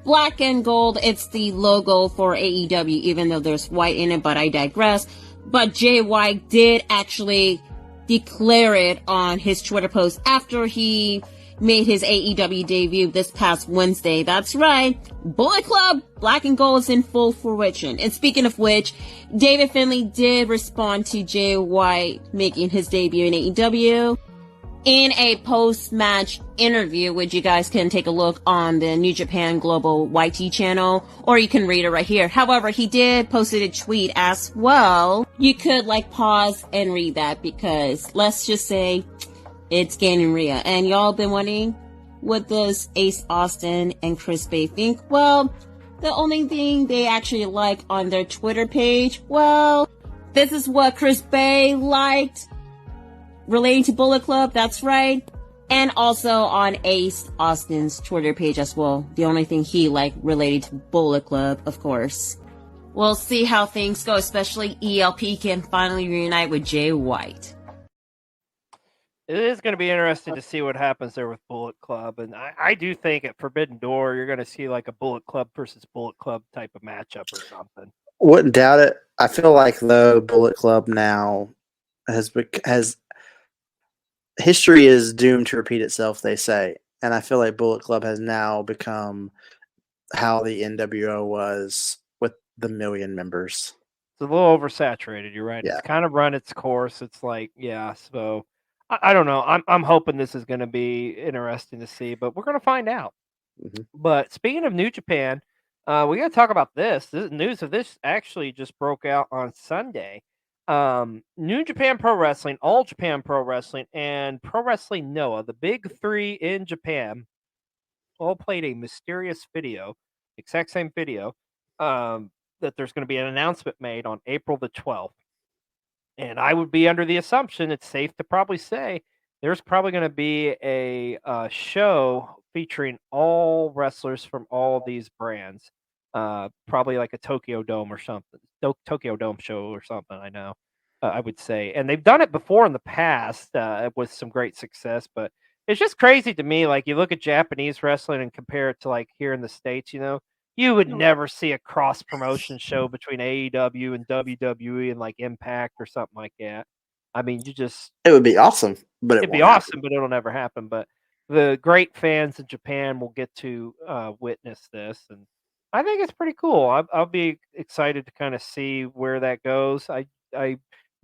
black and gold, it's the logo for AEW, even though there's white in it, but I digress. But JY did actually declare it on his Twitter post after he made his AEW debut this past Wednesday. That's right, Bullet Club, black and gold is in full fruition. And speaking of which, David Finlay did respond to JY making his debut in AEW. In a post-match interview, which you guys can take a look on the New Japan Global YT channel, or you can read it right here. However, he did post a tweet as well. You could pause and read that because let's just say it's getting real. And y'all been wondering, what does Ace Austin and Chris Bay think? Well, the only thing they actually like on their Twitter page, well, this is what Chris Bay liked relating to Bullet Club, that's right. And also on Ace Austin's Twitter page as well. The only thing he liked related to Bullet Club, of course. We'll see how things go, especially ELP can finally reunite with Jay White. It is going to be interesting to see what happens there with Bullet Club. And I do think at Forbidden Door, you're going to see a Bullet Club versus Bullet Club type of matchup or something. Wouldn't doubt it. I feel like, though, Bullet Club now has history is doomed to repeat itself, they say. And I feel like Bullet Club has now become how the NWO was with the 1 million members. It's a little oversaturated, you're right. Yeah. It's kind of run its course. It's so I don't know. I'm hoping this is going to be interesting to see, but we're going to find out. Mm-hmm. But speaking of New Japan, we got to talk about this. The news of this actually just broke out on Sunday. New Japan Pro Wrestling, All Japan Pro Wrestling, and Pro Wrestling Noah, the big three in Japan, all played a mysterious video, exact same video, that there's going to be an announcement made on April the 12th. And I would be under the assumption, it's safe to probably say, there's probably going to be a show featuring all wrestlers from all these brands. Probably like a Tokyo Dome or something. Tokyo Dome show or something, I know. I would say. And they've done it before in the past with some great success, but it's just crazy to me. You look at Japanese wrestling and compare it to here in the States, you would never see a cross promotion show between AEW and WWE and Impact or something like that. I mean, it would be awesome, but it'd be awesome, but it'll never happen. But the great fans in Japan will get to witness this, and I think it's pretty cool. I'll be excited to kind of see where that goes. I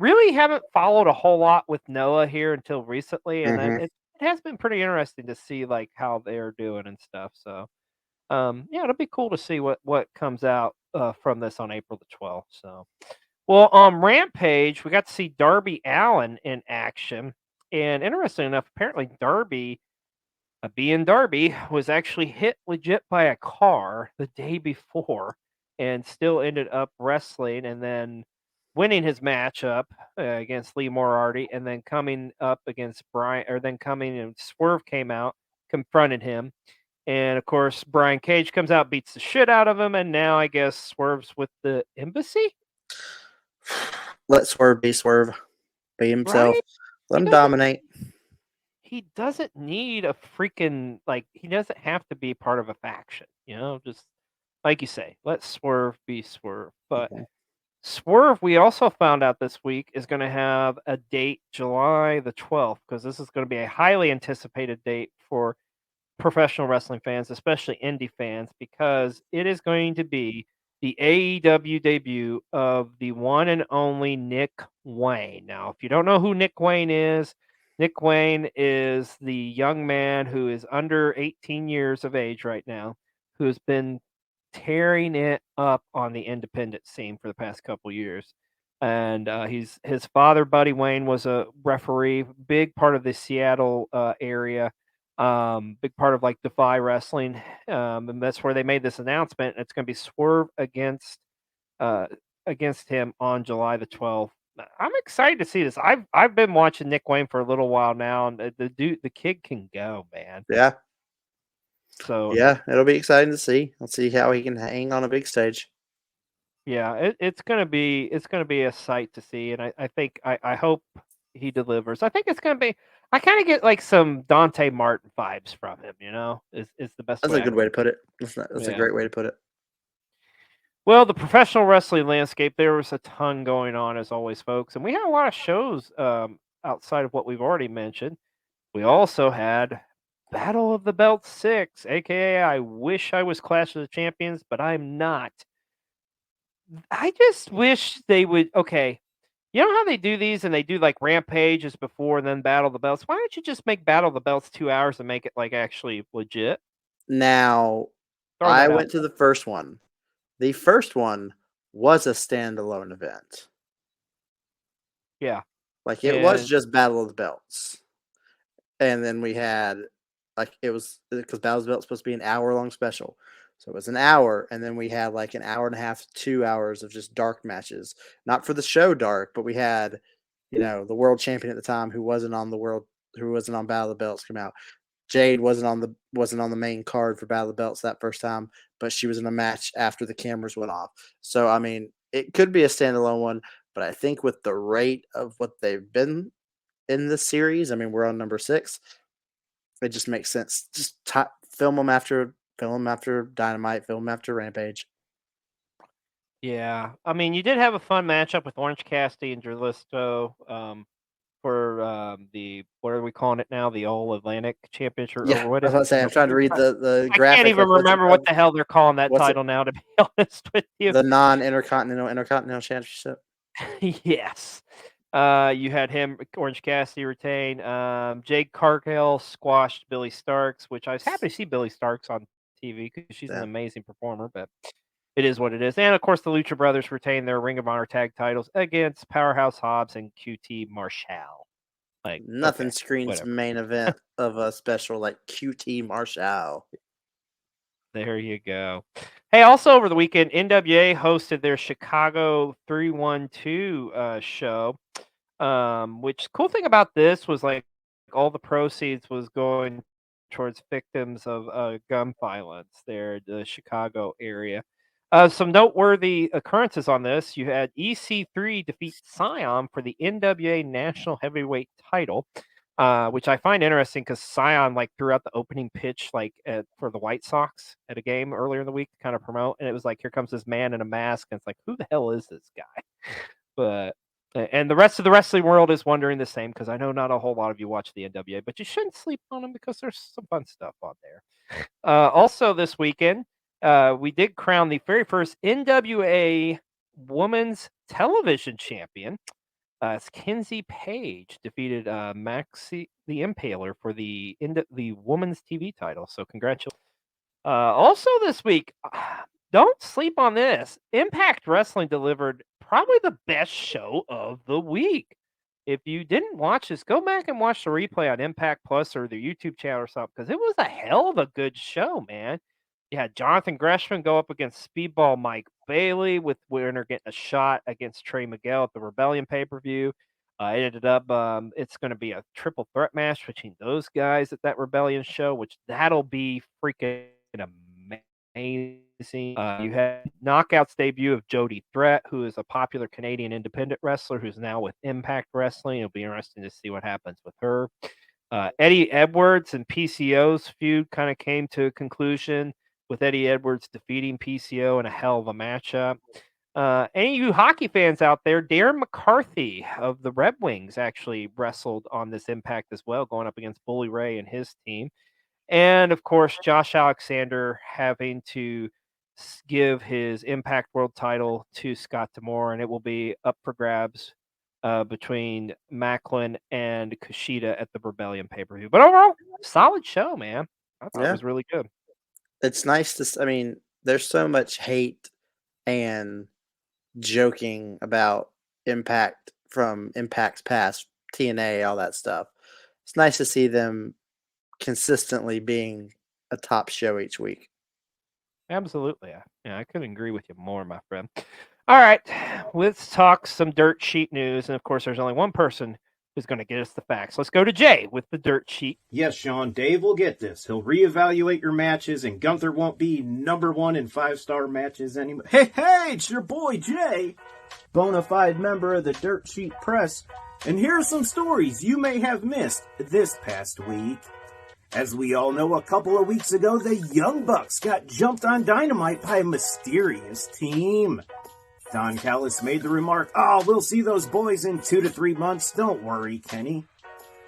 really haven't followed a whole lot with Noah here until recently, and it has been pretty interesting to see how they're doing and stuff. So, yeah, it'll be cool to see what comes out from this on April the 12th. So, well, on Rampage, we got to see Darby Allin in action, And interesting enough, apparently Darby, being Darby, was actually hit legit by a car the day before and still ended up wrestling and then winning his matchup against Lee Moriarty and then coming up against Brian, or then coming and Swerve came out, confronted him. And of course, Brian Cage comes out, beats the shit out of him, and now I guess Swerve's with the Embassy. Let Swerve be Swerve. Be himself. Right? Let him dominate. He doesn't need a freaking, like, he doesn't have to be part of a faction, just like you say, let Swerve be Swerve. But Swerve, we also found out this week, is going to have a date July the 12th, because this is going to be a highly anticipated date for professional wrestling fans, especially indie fans, because it is going to be the AEW debut of the one and only Nick Wayne. Now, if you don't know who Nick Wayne is the young man who is under 18 years of age right now, who has been tearing it up on the independent scene for the past couple years. And his father, Buddy Wayne, was a referee, big part of the Seattle area. Big part of like Defy Wrestling, and that's where they made this announcement. It's going to be Swerve against him on July the 12th. I'm excited to see this. I've been watching Nick Wayne for a little while now, and the kid can go, man. Yeah. So yeah, it'll be exciting to see. Let's see how he can hang on a big stage. Yeah, it's gonna be a sight to see, and I hope he delivers. I think it's gonna be. I kind of get like some Dante Martin vibes from him. Is the best. That's a good way to put it. That's a great way to put it. Well, the professional wrestling landscape, there was a ton going on as always, folks, and we had a lot of shows outside of what we've already mentioned. We also had Battle of the Belt 6, aka I wish I was Clash of the Champions, but I'm not. I just wish they would. Okay, you know how they do these and they do like Rampages before and then Battle of the Belts? Why don't you just make Battle of the Belts 2 hours and make it like actually legit? Now, I went to the first one. The first one was a standalone event. Yeah. Like it was just Battle of the Belts. And then we had it was because Battle of the Belts was supposed to be an hour-long special. So it was an hour, and then we had like an hour and a half to 2 hours of just dark matches. Not for the show dark, but we had, the world champion at the time who wasn't on Battle of the Belts come out. Jade wasn't on the main card for Battle of the Belts that first time, but she was in a match after the cameras went off. So I mean, it could be a standalone one, but I think with the rate of what they've been in this series, I mean, we're on number 6. It just makes sense. Just film them after Dynamite, film them after Rampage. Yeah, I mean, you did have a fun matchup with Orange Cassidy and Dralisto for the, what are we calling it now? The All Atlantic Championship? Yeah, or what I was about to say, I'm trying to read the graphic. I can't even remember what the hell they're calling that title now, to be honest with you. The Intercontinental Championship. Yes. You had him, Orange Cassidy, retain. Jade Cargill squashed Billy Starks, which I was happy to see Billy Starks on TV because she's an amazing performer, but it is what it is. And of course, the Lucha Brothers retain their Ring of Honor tag titles against Powerhouse Hobbs and QT Marshall. Like nothing screams main event of a special like QT Marshall. There you go. Hey, also over the weekend, NWA hosted their Chicago 312 show. Which cool thing about this was like all the proceeds was going towards victims of gun violence there in the Chicago area. Some noteworthy occurrences on this. You had EC3 defeat Scion for the NWA National Heavyweight title, which I find interesting because Scion like threw out the opening pitch for the White Sox at a game earlier in the week to kind of promote, and it was like, here comes this man in a mask, and it's like, who the hell is this guy? But and the rest of the wrestling world is wondering the same, because I know not a whole lot of you watch the NWA, but you shouldn't sleep on them because there's some fun stuff on there. Also this weekend, we did crown the very first NWA Women's Television Champion. It's Kinsey Page defeated Maxie the Impaler for the Women's TV title. So congratulations. Also this week, don't sleep on this. Impact Wrestling delivered probably the best show of the week. if you didn't watch this, go back and watch the replay on Impact Plus or the YouTube channel or something, because it was a hell of a good show, man. You had Jonathan Gresham go up against Speedball Mike Bailey, with winner getting a shot against Trey Miguel at the Rebellion pay-per-view. It ended up, it's going to be a triple threat match between those guys at that Rebellion show, which that'll be freaking amazing. You had Knockout's debut of Jody Threat, who is a popular Canadian independent wrestler who's now with Impact Wrestling. It'll be interesting to see what happens with her. Eddie Edwards and PCO's feud kind of came to a conclusion, with Eddie Edwards defeating PCO in a hell of a matchup. Any of you hockey fans out there, Darren McCarthy of the Red Wings actually wrestled on this Impact as well, going up against Bully Ray and his team. And, of course, Josh Alexander having to give his Impact World title to Scott D'Amore, and it will be up for grabs between Macklin and Kushida at the Rebellion pay-per-view. But overall, solid show, man. I thought it was really good. It's nice to, I mean, there's so much hate and joking about Impact from Impact's past, TNA, all that stuff. It's nice to see them consistently being a top show each week. Absolutely. Yeah, I couldn't agree with you more, my friend. All right, let's talk some dirt sheet news. And of course, there's only one person who's going to get us the facts. Let's go to Jay with the dirt sheet. Yes, Sean, Dave will get this. He'll reevaluate your matches, and Gunther won't be number one in 5-star matches anymore. Hey, it's your boy Jay, bona fide member of the Dirt Sheet Press. And here are some stories you may have missed this past week. As we all know, a couple of weeks ago, the Young Bucks got jumped on Dynamite by a mysterious team. Don Callis made the remark, we'll see those boys in 2 to 3 months. Don't worry, Kenny.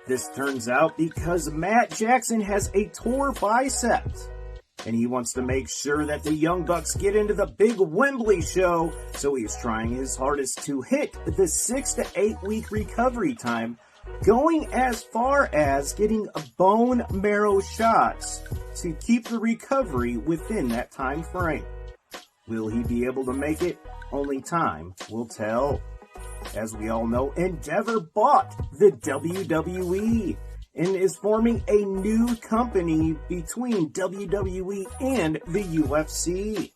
This turns out because Matt Jackson has a tore biceps, and he wants to make sure that the Young Bucks get into the big Wembley show, so he's trying his hardest to hit the 6 to 8 week recovery time, going as far as getting bone marrow shots to keep the recovery within that time frame. Will he be able to make it? Only time will tell. As we all know, Endeavor bought the WWE and is forming a new company between WWE and the UFC.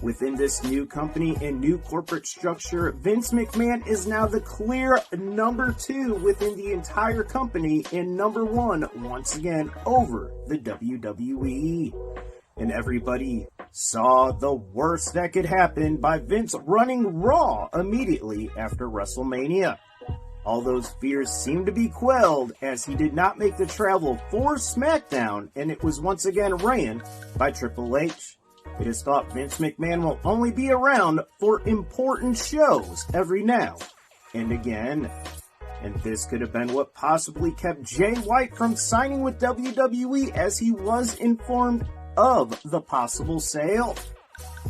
Within this new company and new corporate structure, Vince McMahon is now the clear number 2 within the entire company and number 1 once again over the WWE. And everybody saw the worst that could happen by Vince running Raw immediately after WrestleMania. All those fears seemed to be quelled as he did not make the travel for SmackDown, and it was once again ran by Triple H. It is thought Vince McMahon will only be around for important shows every now and again. And this could have been what possibly kept Jay White from signing with WWE, as he was informed of the possible sale.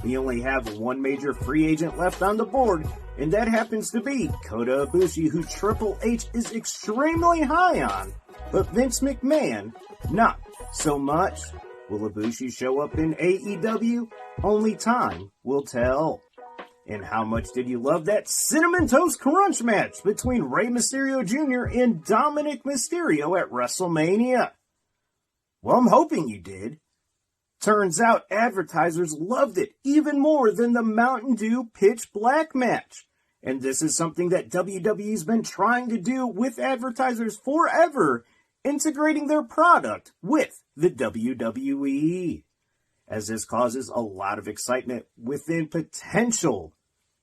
We only have one major free agent left on the board, and that happens to be Kota Ibushi, who Triple H is extremely high on, but Vince McMahon, not so much. Will Ibushi show up in AEW? Only time will tell. And how much did you love that Cinnamon Toast Crunch match between Rey Mysterio Jr. and Dominic Mysterio at WrestleMania? Well, I'm hoping you did. Turns out advertisers loved it even more than the Mountain Dew Pitch Black match. And this is something that WWE's been trying to do with advertisers forever, integrating their product with the WWE. As this causes a lot of excitement within potential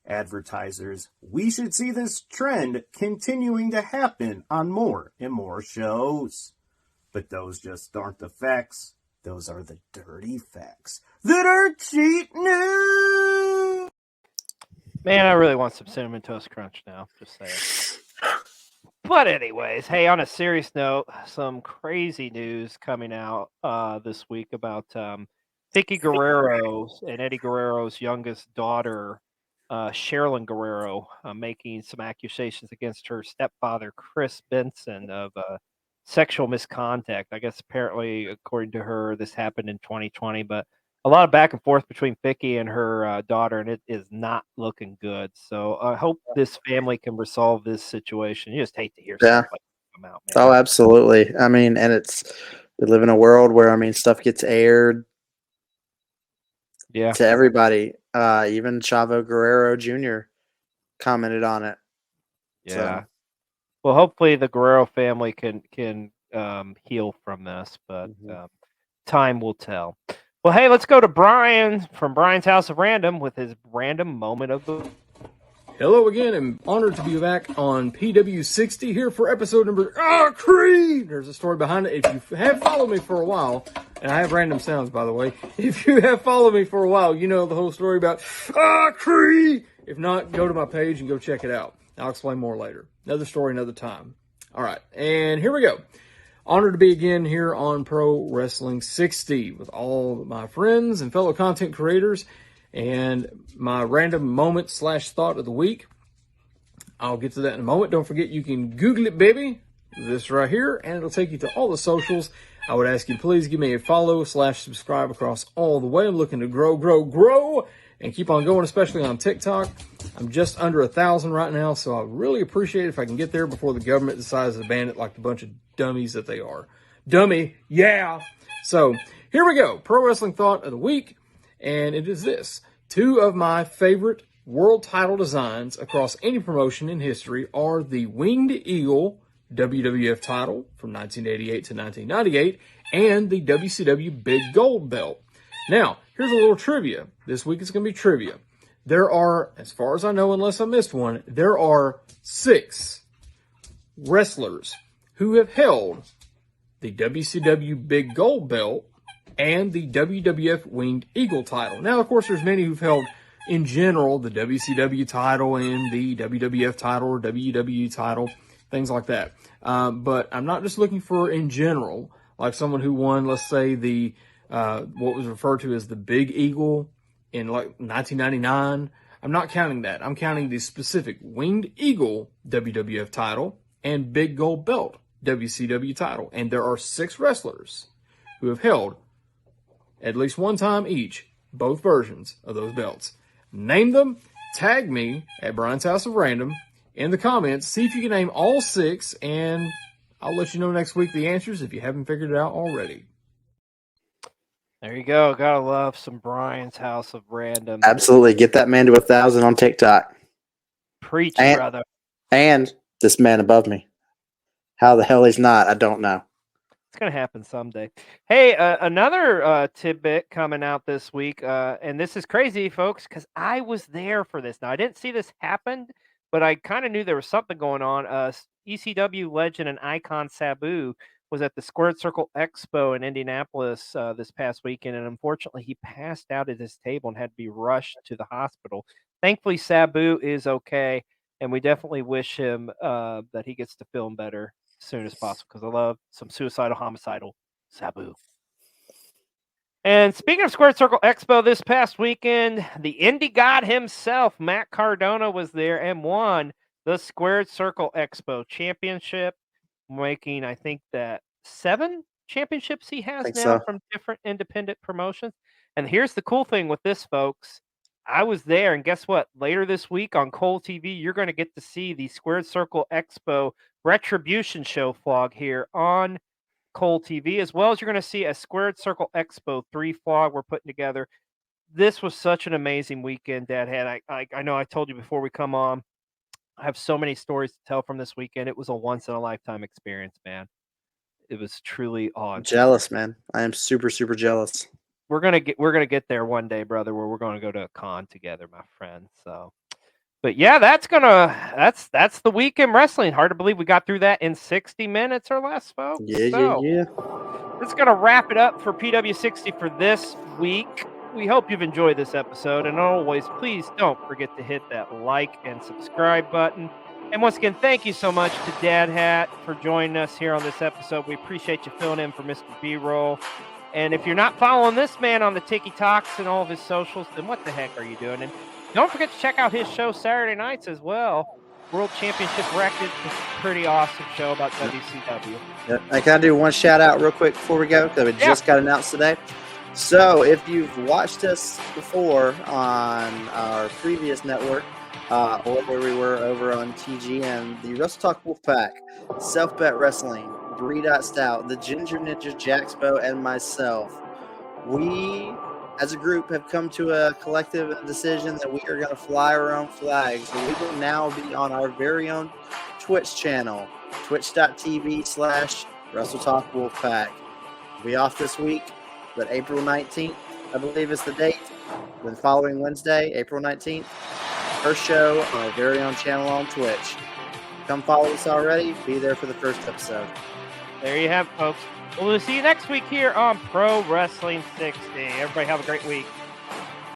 advertisers, we should see this trend continuing to happen on more and more shows. But those just aren't the facts. Those are the dirty facts. The Dirt Sheet News! Man, I really want some Cinnamon Toast Crunch now. Just saying. But anyways, hey, on a serious note, some crazy news coming out this week about Vicky Guerrero and Eddie Guerrero's youngest daughter, Sherilyn Guerrero, making some accusations against her stepfather, Chris Benson, of sexual misconduct. I guess apparently, according to her, this happened in 2020, but a lot of back and forth between Vicky and her daughter, and it is not looking good. So I hope this family can resolve this situation. You just hate to hear stuff like that come out, man. Oh, absolutely. I mean, and we live in a world where, I mean, stuff gets aired to everybody. Even Chavo Guerrero Jr. commented on it. Yeah. So. Well, hopefully the Guerrero family can heal from this, but time will tell. Well, hey, let's go to Brian from Brian's House of Random with his random moment of the. Hello again, and honored to be back on PW60 here for episode number Creed. There's a story behind it. If you have followed me for a while, and I have random sounds, by the way. If you have followed me for a while, you know the whole story about Creed. If not, go to my page and go check it out. I'll explain more later. Another story, another time. All right, and here we go. Honored to be again here on Pro Wrestling 60 with all my friends and fellow content creators. And my random moment / thought of the week. I'll get to that in a moment. Don't forget, you can Google it, baby. This right here, and it'll take you to all the socials. I would ask you to please give me a follow / subscribe across all the way. I'm looking to grow, and keep on going, especially on TikTok. I'm just under 1,000 right now, so I really appreciate it if I can get there before the government decides to ban it like the bunch of dummies that they are. Dummy, yeah. So here we go. Pro Wrestling Thought of the Week. And it is this. 2 of my favorite world title designs across any promotion in history are the Winged Eagle WWF title from 1988 to 1998 and the WCW Big Gold Belt. Now, here's a little trivia. This week is going to be trivia. There are, as far as I know, unless I missed one, there are 6 wrestlers who have held the WCW Big Gold Belt and the WWF Winged Eagle title. Now, of course, there's many who've held, in general, the WCW title and the WWF title or WWE title, things like that. But I'm not just looking for in general, like someone who won, let's say, the what was referred to as the Big Eagle in like 1999. I'm not counting that. I'm counting the specific Winged Eagle WWF title and Big Gold Belt WCW title. And there are 6 wrestlers who have held at least one time each, both versions of those belts. Name them, tag me at Brian's House of Random in the comments, see if you can name all 6, and I'll let you know next week the answers if you haven't figured it out already. There you go. Gotta love some Brian's House of Random. Absolutely. Get that man to 1,000 on TikTok. Preach, brother. And this man above me. How the hell he's not, I don't know. It's going to happen someday. Hey, another tidbit coming out this week, and this is crazy, folks, because I was there for this. Now, I didn't see this happen, but I kind of knew there was something going on. ECW legend and icon Sabu was at the Squared Circle Expo in Indianapolis this past weekend, and unfortunately, he passed out at his table and had to be rushed to the hospital. Thankfully, Sabu is okay, and we definitely wish him that he gets to film better as soon as possible, because I love some suicidal, homicidal Sabu. And speaking of Squared Circle Expo this past weekend, the indie god himself, Matt Cardona, was there and won the Squared Circle Expo Championship, making, I think, that 7 championships he has now from different independent promotions. And here's the cool thing with this, folks. I was there, and guess what? Later this week on Cole TV, you're going to get to see the Squared Circle Expo Retribution Show vlog here on Cole TV, as well as you're going to see a Squared Circle Expo 3 vlog we're putting together. This was such an amazing weekend, Dad had. I know I told you before we come on, I have so many stories to tell from this weekend. It was a once-in-a-lifetime experience, man. It was truly awesome. I'm jealous, man. I am super, super jealous. We're gonna get there one day, brother, where we're gonna go to a con together, my friend. So, but yeah, that's the week in wrestling. Hard to believe we got through that in 60 minutes or less, folks. Yeah. That's gonna wrap it up for PW60 for this week. We hope you've enjoyed this episode, and always, please don't forget to hit that like and subscribe button. And once again, thank you so much to Dad Hat for joining us here on this episode. We appreciate you filling in for Mr. B-Roll. And if you're not following this man on the TikToks and all of his socials, then what the heck are you doing? And don't forget to check out his show Saturday nights as well. World Championship Record. It's a pretty awesome show about WCW. Yep. I gotta do one shout out real quick before we go, because it just got announced today. So, if you've watched us before on our previous network, or where we were over on TGN, the Wrestle Talk Wolfpack, Self Bet Wrestling, Bree Stout, the Ginger Ninja Jaxbo, and myself, we as a group have come to a collective decision that we are going to fly our own flag. So we will now be on our very own Twitch channel, twitch.tv/Wrestle Talk Wolfpack. We'll be off this week, but April 19th, I believe is the date. The following Wednesday, April 19th, first show on our very own channel on Twitch. Come follow us already. Be there for the first episode. There you have it, folks. We'll see you next week here on Pro Wrestling 60. Everybody have a great week.